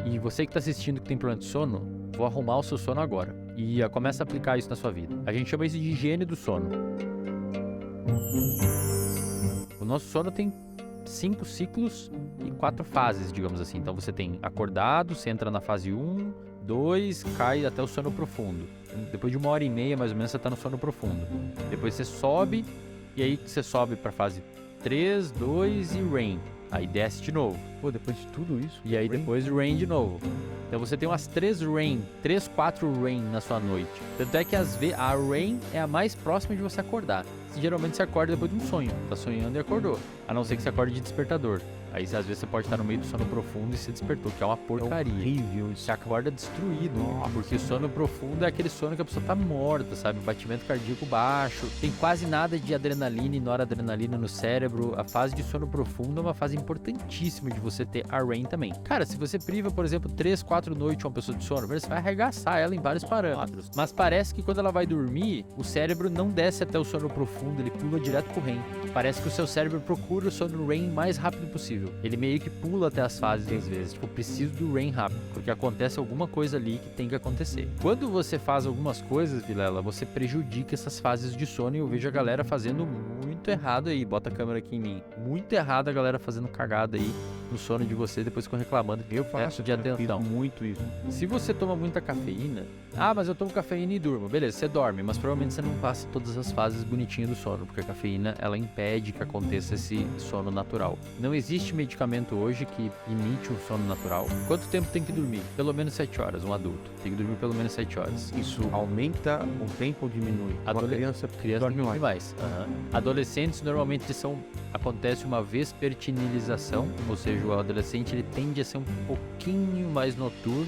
E você que tá assistindo que tem problema de sono, vou arrumar o seu sono agora. E começa a aplicar isso na sua vida. A gente chama isso de higiene do sono. O nosso sono tem 5 ciclos e 4 fases, digamos assim. Então você tem acordado, você entra na fase 1, 2, cai até o sono profundo. Depois de 1h30 mais ou menos você tá no sono profundo. Depois você sobe, e aí você sobe pra fase 3, 2 e REM. Aí desce de novo. Pô, depois de tudo isso... E aí depois REM de novo. Então você tem umas 3, 4 REM na sua noite. Tanto é que às vezes a REM é a mais próxima de você acordar. Geralmente você acorda depois de um sonho. Tá sonhando e acordou. A não ser que você acorde de despertador. Aí às vezes você pode estar no meio do sono profundo e se despertou, que é uma porcaria. É horrível isso. Você acorda destruído. Nossa. Porque o sono profundo é aquele sono que a pessoa tá morta, sabe? Batimento cardíaco baixo. Tem quase nada de adrenalina e noradrenalina no cérebro. A fase de sono profundo é uma fase importantíssima de você ter a REM também. Cara, se você priva, por exemplo, 3, 4 noites uma pessoa de sono, você vai arregaçar ela em vários parâmetros. Mas parece que quando ela vai dormir, o cérebro não desce até o sono profundo, ele pula direto pro REM. Parece que o seu cérebro procura o sono REM mais rápido possível. Ele meio que pula até as fases às vezes. Tipo, preciso do REM rápido, porque acontece alguma coisa ali que tem que acontecer. Quando você faz algumas coisas, Vilela, você prejudica essas fases de sono, e eu vejo a galera fazendo muito errado aí. Bota a câmera aqui em mim. Muito errado a galera fazendo cagada aí no sono de você, depois ficam reclamando. Eu faço de atenção. muito isso. Se você toma muita cafeína, mas eu tomo cafeína e durmo. Beleza, você dorme, mas provavelmente você não passa todas as fases bonitinhas do sono, porque a cafeína, ela impede que aconteça esse sono natural. Não existe medicamento hoje que imite um sono natural. Quanto tempo tem que dormir? Pelo menos 7 horas, um adulto. Tem que dormir pelo menos 7 horas. Isso aumenta o tempo ou diminui? Uma criança dorme mais. Adolescentes, normalmente, acontece uma vespertinilização, ou seja, o adolescente ele tende a ser um pouquinho mais noturno.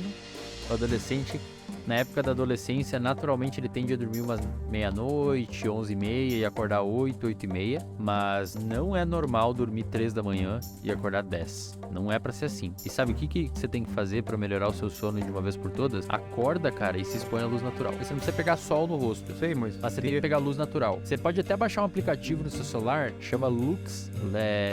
O adolescente, na época da adolescência, naturalmente ele tende a dormir umas meia-noite, 11h30 e acordar 8, 8h30, mas não é normal dormir 3 da manhã e acordar 10. Não é pra ser assim. E sabe o que você tem que fazer pra melhorar o seu sono de uma vez por todas? Acorda, cara, e se expõe à luz natural. Você não precisa pegar sol no rosto. Eu sei, mas você tem que pegar luz natural. Você pode até baixar um aplicativo no seu celular, chama Lux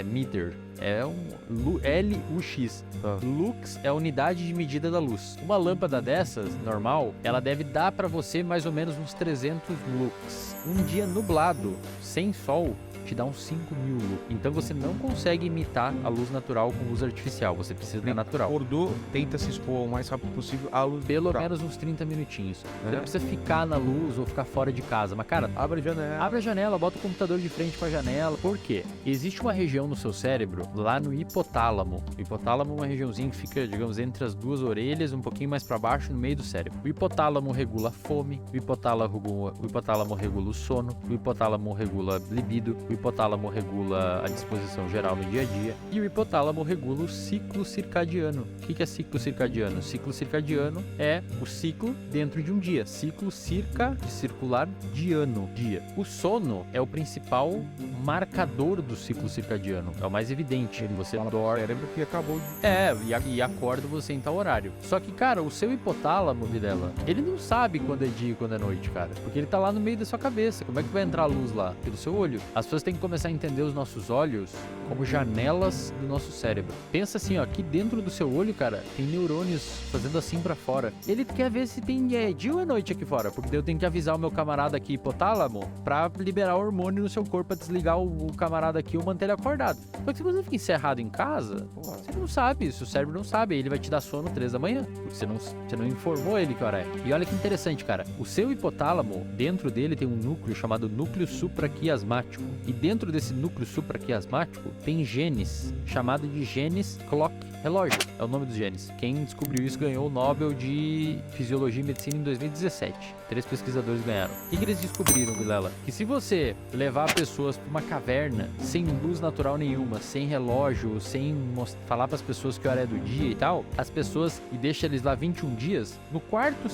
Meter. É um LUX. Lux é a unidade de medida da luz. Uma lâmpada dessas, normal, ela deve dar pra você mais ou menos uns 300 lux. Um dia nublado, sem sol, te dá uns 5.000 lux. Então você não consegue imitar a luz natural com luz artificial. Você precisa da natural. Acordou, tenta se expor o mais rápido possível à luz Pelo natural. menos uns 30 minutinhos. Você não precisa ficar na luz ou ficar fora de casa. Mas, cara, abre a janela. Abre a janela, bota o computador de frente pra janela. Por quê? Existe uma região no seu cérebro, lá no hipotálamo. O hipotálamo é uma regiãozinha que fica, digamos, entre as duas orelhas, um pouquinho mais pra baixo, no meio do cérebro. O hipotálamo regula a fome, o hipotálamo regula o sono, o hipotálamo regula libido, o hipotálamo regula a disposição geral no dia a dia, e o hipotálamo regula o ciclo circadiano. O que é ciclo circadiano? O ciclo circadiano é o ciclo dentro de um dia. Ciclo de circular diano, dia. O sono é o principal marcador do ciclo circadiano. É o mais evidente. Você dorme. Cérebro que acabou de... E acorda você em tal horário. Só que, cara, o seu hipotálamo, Videla, ele não sabe quando é dia e quando é noite, cara. Porque ele tá lá no meio da sua cabeça. Como é que vai entrar a luz lá? Pelo seu olho. As pessoas têm que começar a entender os nossos olhos como janelas do nosso cérebro. Pensa assim, ó, aqui dentro do seu olho, cara, tem neurônios fazendo assim pra fora. Ele quer ver se tem dia ou é noite aqui fora, porque eu tenho que avisar o meu camarada aqui, hipotálamo, pra liberar hormônio no seu corpo, pra desligar o camarada aqui ou manter ele acordado. Só que se você fica encerrado em casa, você não sabe, o seu cérebro não sabe, ele vai te dar sono 3 da manhã, porque você não informou ele que hora é. E olha que interessante, cara, o seu hipotálamo, dentro dele tem um núcleo chamado núcleo supraquiasmático, e dentro desse núcleo supraquiasmático tem genes, chamado de genes clock, relógio, é o nome dos genes. Quem descobriu isso ganhou o Nobel de Fisiologia e Medicina em 2017. 3 pesquisadores ganharam. O que eles descobriram, Vilela? Que se você levar pessoas para uma caverna sem luz natural nenhuma, sem relógio, sem falar para as pessoas que hora é do dia e tal, as pessoas, e deixa eles lá 21 dias, no quarto,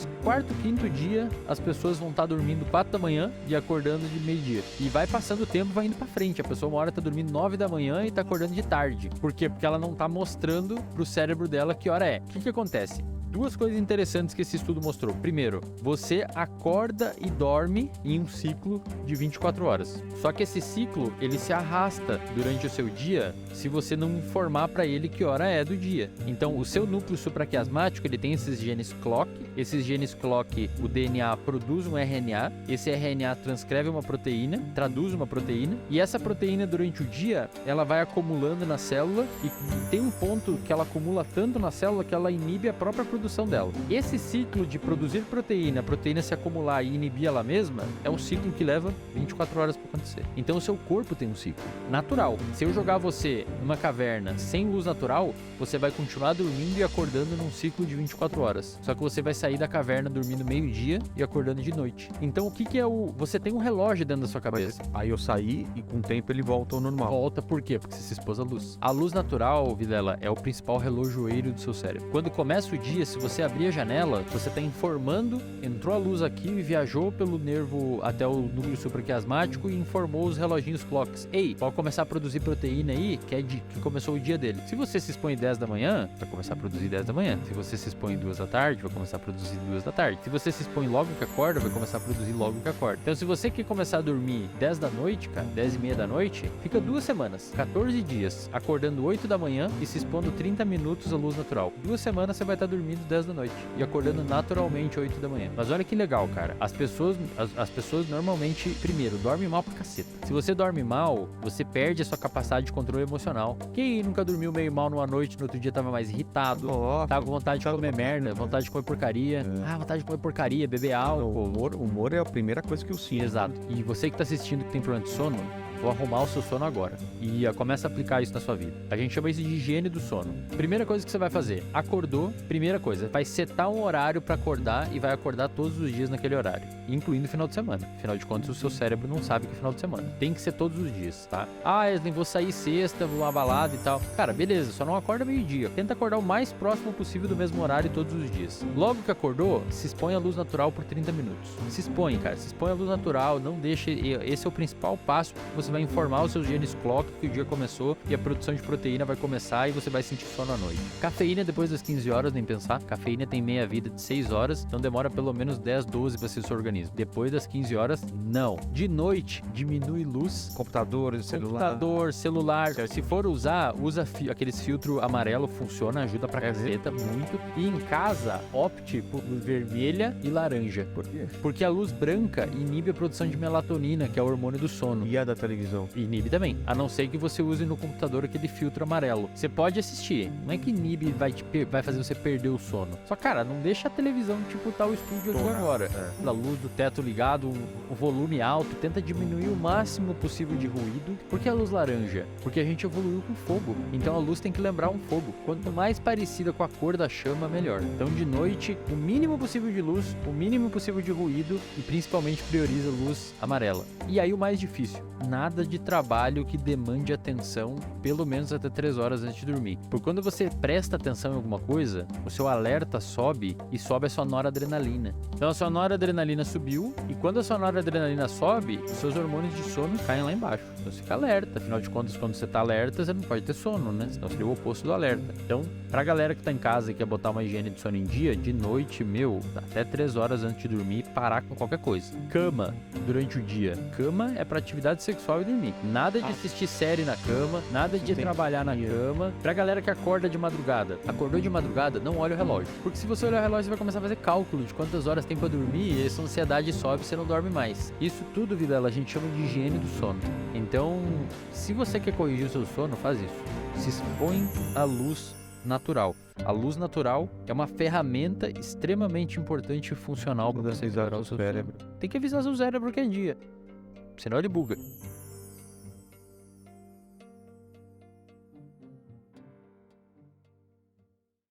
quinto dia, as pessoas vão estar dormindo 4 da manhã e acordando de meio-dia. E vai passando o tempo, vai indo para frente. A pessoa uma hora tá dormindo 9 da manhã e tá acordando de tarde. Por quê? Porque ela não tá mostrando pro cérebro dela que hora é. O que acontece? Duas coisas interessantes que esse estudo mostrou. Primeiro, você acorda e dorme em um ciclo de 24 horas. Só que esse ciclo, ele se arrasta durante o seu dia se você não informar para ele que hora é do dia. Então, o seu núcleo supraquiasmático, ele tem esses genes clock. Esses genes clock, o DNA produz um RNA. Esse RNA transcreve uma proteína, traduz uma proteína. E essa proteína, durante o dia, ela vai acumulando na célula e tem um ponto que ela acumula tanto na célula que ela inibe a própria produção dela. Esse ciclo de produzir proteína, a proteína se acumular e inibir ela mesma, é um ciclo que leva 24 horas para acontecer. Então, o seu corpo tem um ciclo natural. Se eu jogar você numa caverna sem luz natural, você vai continuar dormindo e acordando num ciclo de 24 horas. Só que você vai sair da caverna dormindo meio-dia e acordando de noite. Então, o que é o... Você tem um relógio dentro da sua cabeça. Mas aí eu saí e com o tempo ele volta ao normal. Volta por quê? Porque você se expôs à luz. A luz natural, Vilela, é o principal relojoeiro do seu cérebro. Quando começa o dia, se você abrir a janela, você está informando, entrou a luz aqui e viajou pelo nervo até o núcleo supraquiasmático e informou os reloginhos clocks. Ei, pode começar a produzir proteína aí, que começou o dia dele. Se você se expõe 10 da manhã, vai começar a produzir 10 da manhã. Se você se expõe 2 da tarde, vai começar a produzir 2 da tarde. Se você se expõe logo que acorda, vai começar a produzir logo que acorda. Então, se você quer começar a dormir 10 da noite, cara, 10 e meia da noite, fica 2 semanas, 14 dias, acordando 8 da manhã e se expondo 30 minutos à luz natural. 2 semanas você vai estar dormindo 10 da noite e acordando naturalmente 8 da manhã. Mas olha que legal, cara. As pessoas normalmente, primeiro, dormem mal pra caceta. Se você dorme mal, você perde a sua capacidade de controle emocional. Quem nunca dormiu meio mal numa noite, no outro dia tava mais irritado, tava com vontade de comer merda, vontade de comer porcaria. Vontade de comer porcaria, beber álcool. O humor é a primeira coisa que eu sinto. Exato. E você que tá assistindo que tem problema de sono, vou arrumar o seu sono agora. E começa a aplicar isso na sua vida. A gente chama isso de higiene do sono. Primeira coisa que você vai fazer, acordou, primeira coisa, vai setar um horário pra acordar e vai acordar todos os dias naquele horário, incluindo o final de semana. Afinal de contas, o seu cérebro não sabe que é final de semana. Tem que ser todos os dias, tá? Wesley, vou sair sexta, vou uma balada e tal. Cara, beleza, só não acorda meio-dia. Tenta acordar o mais próximo possível do mesmo horário todos os dias. Logo que acordou, se expõe à luz natural por 30 minutos. Se expõe, cara. Se expõe à luz natural, não deixe... Esse é o principal passo. Você vai informar os seus genes clock que o dia começou e a produção de proteína vai começar e você vai sentir sono à noite. Cafeína depois das 15 horas, nem pensar. Cafeína tem meia-vida de 6 horas, então demora pelo menos 10, 12 para ser seu organismo. Depois das 15 horas, não. De noite, diminui luz. Computador, celular. Se for usar, usa aqueles filtro amarelo, funciona, ajuda pra caceta, muito. E em casa, opte por luz vermelha e laranja. Por quê? Porque a luz branca inibe a produção de melatonina, que é o hormônio do sono. E a da televisão? Inibe também. A não ser que você use no computador aquele filtro amarelo. Você pode assistir. Não é que inibe vai fazer você perder o sono. Só, cara, não deixa a televisão tipo tá o estúdio aqui agora. A luz do teto ligado, o volume alto. Tenta diminuir o máximo possível de ruído. Por que a luz laranja? Porque a gente evoluiu com fogo. Então a luz tem que lembrar um fogo. Quanto mais parecida com a cor da chama, melhor. Então de noite, o mínimo possível de luz, o mínimo possível de ruído e principalmente prioriza luz amarela. E aí o mais difícil, nada de trabalho que demande atenção pelo menos até 3 horas antes de dormir. Porque quando você presta atenção em alguma coisa, o seu alerta sobe e sobe a sua noradrenalina. Então a sua noradrenalina subiu e quando a sua noradrenalina sobe, os seus hormônios de sono caem lá embaixo. Então você fica alerta. Afinal de contas, quando você tá alerta, você não pode ter sono, né? Senão seria o oposto do alerta. Então, pra galera que tá em casa e quer botar uma higiene de sono em dia, de noite, até 3 horas antes de dormir, parar com qualquer coisa. Cama, durante o dia. Cama é pra atividade sexual e dormir. Nada de assistir série na cama, nada de trabalhar na cama. Pra galera que acorda de madrugada. Acordou de madrugada, não olha o relógio. Porque se você olhar o relógio, você vai começar a fazer cálculo de quantas horas tem pra dormir e essa ansiedade sobe e você não dorme mais. Isso tudo, Vilela, a gente chama de higiene do sono. Então, se você quer corrigir o seu sono, faz isso. Se expõe à luz natural. A luz natural é uma ferramenta extremamente importante e funcional para você avisar o seu cérebro. Tem que avisar seu cérebro que é dia, senão ele buga.